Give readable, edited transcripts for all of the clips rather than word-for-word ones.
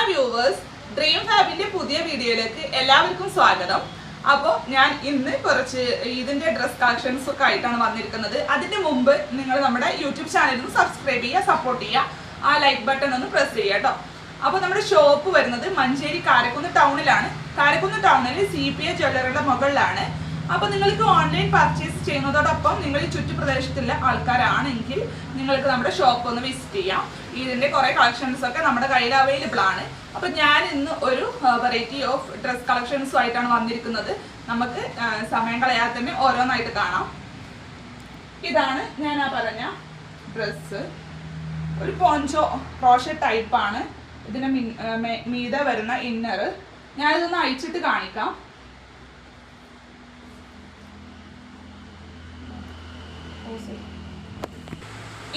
Viewers, dream ഫാബിന്റെ പുതിയ വീഡിയോയിലേക്ക് എല്ലാവർക്കും സ്വാഗതം. അപ്പോൾ ഞാൻ ഇന്ന് കുറച്ച് ഇതിന്റെ ഡ്രസ് കളക്ഷൻസ് ഒക്കെ ആയിട്ടാണ് വന്നിരിക്കുന്നത്. അതിന്റെ മുമ്പ് നിങ്ങൾ നമ്മുടെ യൂട്യൂബ് ചാനലിൽ സബ്സ്ക്രൈബ് ചെയ്യുക, സപ്പോർട്ട് ചെയ്യുക, ആ ലൈക്ക് ബട്ടൺ ഒന്ന് പ്രസ് ചെയ്യുക കേട്ടോ. അപ്പോൾ നമ്മുടെ ഷോപ്പ് വരുന്നത് മഞ്ചേരി കാരക്കുന്ന് ടൗണിലാണ്. കാരക്കുന്ന് ടൗണിൽ CPA ജ്വല്ലറിയുടെ മുകളിലാണ്. അപ്പോൾ നിങ്ങൾക്ക് ഓൺലൈൻ പർച്ചേസ് ചെയ്യുന്നതോടൊപ്പം നിങ്ങൾ ഈ ചുറ്റുപ്രദേശത്തുള്ള ആൾക്കാരാണെങ്കിൽ നിങ്ങൾക്ക് നമ്മുടെ ഷോപ്പ് ഒന്ന് വിസിറ്റ് ചെയ്യാം. ഇതിന്റെ കുറേ കളക്ഷൻസ് ഒക്കെ നമ്മുടെ കയ്യിൽ അവൈലബിൾ ആണ്. അപ്പോൾ ഞാൻ ഇന്ന് ഒരു വെറൈറ്റി ഓഫ് ഡ്രസ് കളക്ഷൻസും ആയിട്ടാണ് വന്നിരിക്കുന്നത്. നമുക്ക് സമയം കളയാതെ തന്നെ ഓരോന്നായിട്ട് കാണാം. ഇതാണ് ഞാൻ പറഞ്ഞ ഡ്രസ്സ്. ഒരു പോഞ്ചോ ക്രോഷറ്റ് ടൈപ്പാണ്. ഇതിന് മീതെ വരുന്ന ഇന്നർ. ഞാനിതൊന്ന് അയച്ചിട്ട് കാണിക്കാം.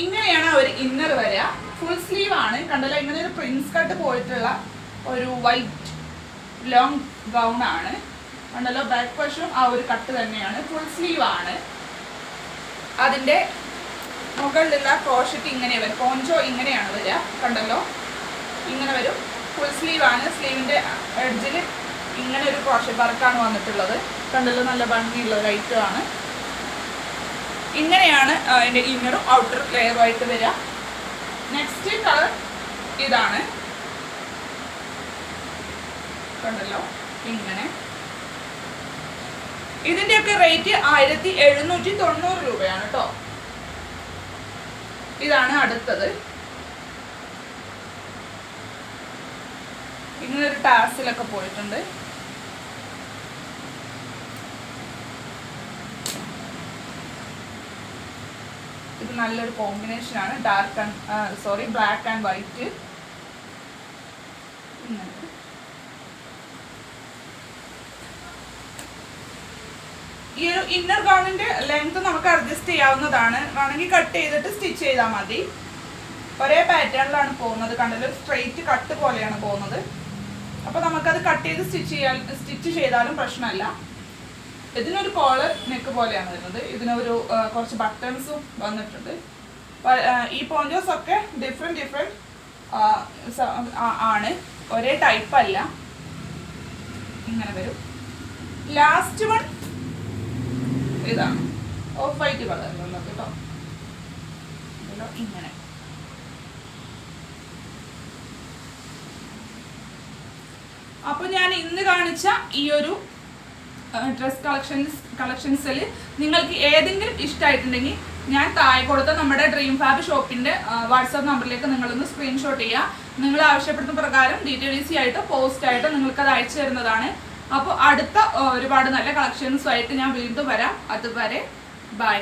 ഇങ്ങനെയാണ് ഒരു ഇന്നർ വരിക. ഫുൾ സ്ലീവ് ആണ്. കണ്ടല്ലോ, ഇങ്ങനെ ഒരു പ്രിൻസ് കട്ട് പോയിട്ടുള്ള ഒരു വൈറ്റ് ലോങ് ഗൗൺ ആണ്. കണ്ടല്ലോ, ബാക്ക് വശം ആ ഒരു കട്ട് തന്നെയാണ്. ഫുൾ സ്ലീവ് ആണ്. അതിന്റെ മുകളിലുള്ള ക്രോഷറ്റ് ഇങ്ങനെ വരും. പോഞ്ചോ ഇങ്ങനെയാണ് വരിക. കണ്ടല്ലോ, ഇങ്ങനെ വരും. ഫുൾ സ്ലീവ് ആണ്. സ്ലീവിന്റെ എഡ്ജിൽ ഇങ്ങനെ ഒരു ക്രോഷറ്റ് വർക്കാണ് വന്നിട്ടുള്ളത്. കണ്ടല്ലോ, നല്ല ഭംഗിയുള്ള ഒരു ഐറ്റം ആണ്. ഇങ്ങനെയാണ് അതിൻ്റെ ഇന്നറും ഔട്ടർ ലെയറുമായിട്ട് വരിക. നെക്സ്റ്റ് കളർ ഇതാണ്. കണ്ടല്ലോ, ഇങ്ങനെ. ഇതിൻ്റെയൊക്കെ റേറ്റ് 1790 രൂപയാണ് കേട്ടോ. ഇതാണ് അടുത്തത്. ഇങ്ങനെ ഒരു ടാസിലൊക്കെ പോയിട്ടുണ്ട്. ഇത് നല്ലൊരു കോമ്പിനേഷൻ ആണ്. Black and white. ഈ ഒരു ഇന്നർ ഗൗണിന്റെ ലെങ്ത് നമുക്ക് അഡ്ജസ്റ്റ് ചെയ്യാവുന്നതാണ്. വേണമെങ്കിൽ കട്ട് ചെയ്തിട്ട് സ്റ്റിച്ച് ചെയ്താൽ മതി. ഒരേ പാറ്റേണിലാണ് പോകുന്നത്. കണ്ടല്ലോ, സ്ട്രെയിറ്റ് കട്ട് പോലെയാണ് പോകുന്നത്. അപ്പൊ നമുക്കത് കട്ട് ചെയ്ത് സ്റ്റിച്ച് ചെയ്താലും പ്രശ്നമല്ല. ഇതിനൊരു കോളർ നെക്ക് പോലെയാണ് വരുന്നത്. ഇതിനൊരു കുറച്ച് ബട്ടൺസും വന്നിട്ടുണ്ട്. ഈ പോഞ്ചോസ് ഒക്കെ ഡിഫറെന്റ് ആണ്, ഒരേ ടൈപ്പ് അല്ല. ഇങ്ങനെ വരും. ലാസ്റ്റ് വൺ ഇതാണ് ഓഫ് വൈറ്റ് കളറിലുള്ളത് കേട്ടോ. ഇങ്ങനെ അപ്പൊ ഞാൻ ഇന്ന് കാണിച്ച ഈ ഒരു ഡ്രസ് കളക്ഷൻസിൽ നിങ്ങൾക്ക് ഏതെങ്കിലും ഇഷ്ടമായിട്ടുണ്ടെങ്കിൽ ഞാൻ താഴെ കൊടുത്ത നമ്മുടെ ഡ്രീം ഫാബ് ഷോപ്പിന്റെ വാട്സാപ്പ് നമ്പറിലേക്ക് നിങ്ങളൊന്ന് സ്ക്രീൻഷോട്ട് ചെയ്യുക. നിങ്ങൾ ആവശ്യപ്പെടുന്ന പ്രകാരം ഡീറ്റെയിൽസ് ആയിട്ട് പോസ്റ്റ് ആയിട്ട് നിങ്ങൾക്ക് അത് അയച്ചു തരുന്നതാണ്. അപ്പോൾ അടുത്ത ഒരുപാട് നല്ല കളക്ഷൻസുമായിട്ട് ഞാൻ വീണ്ടും വരാം. അതുവരെ ബൈ.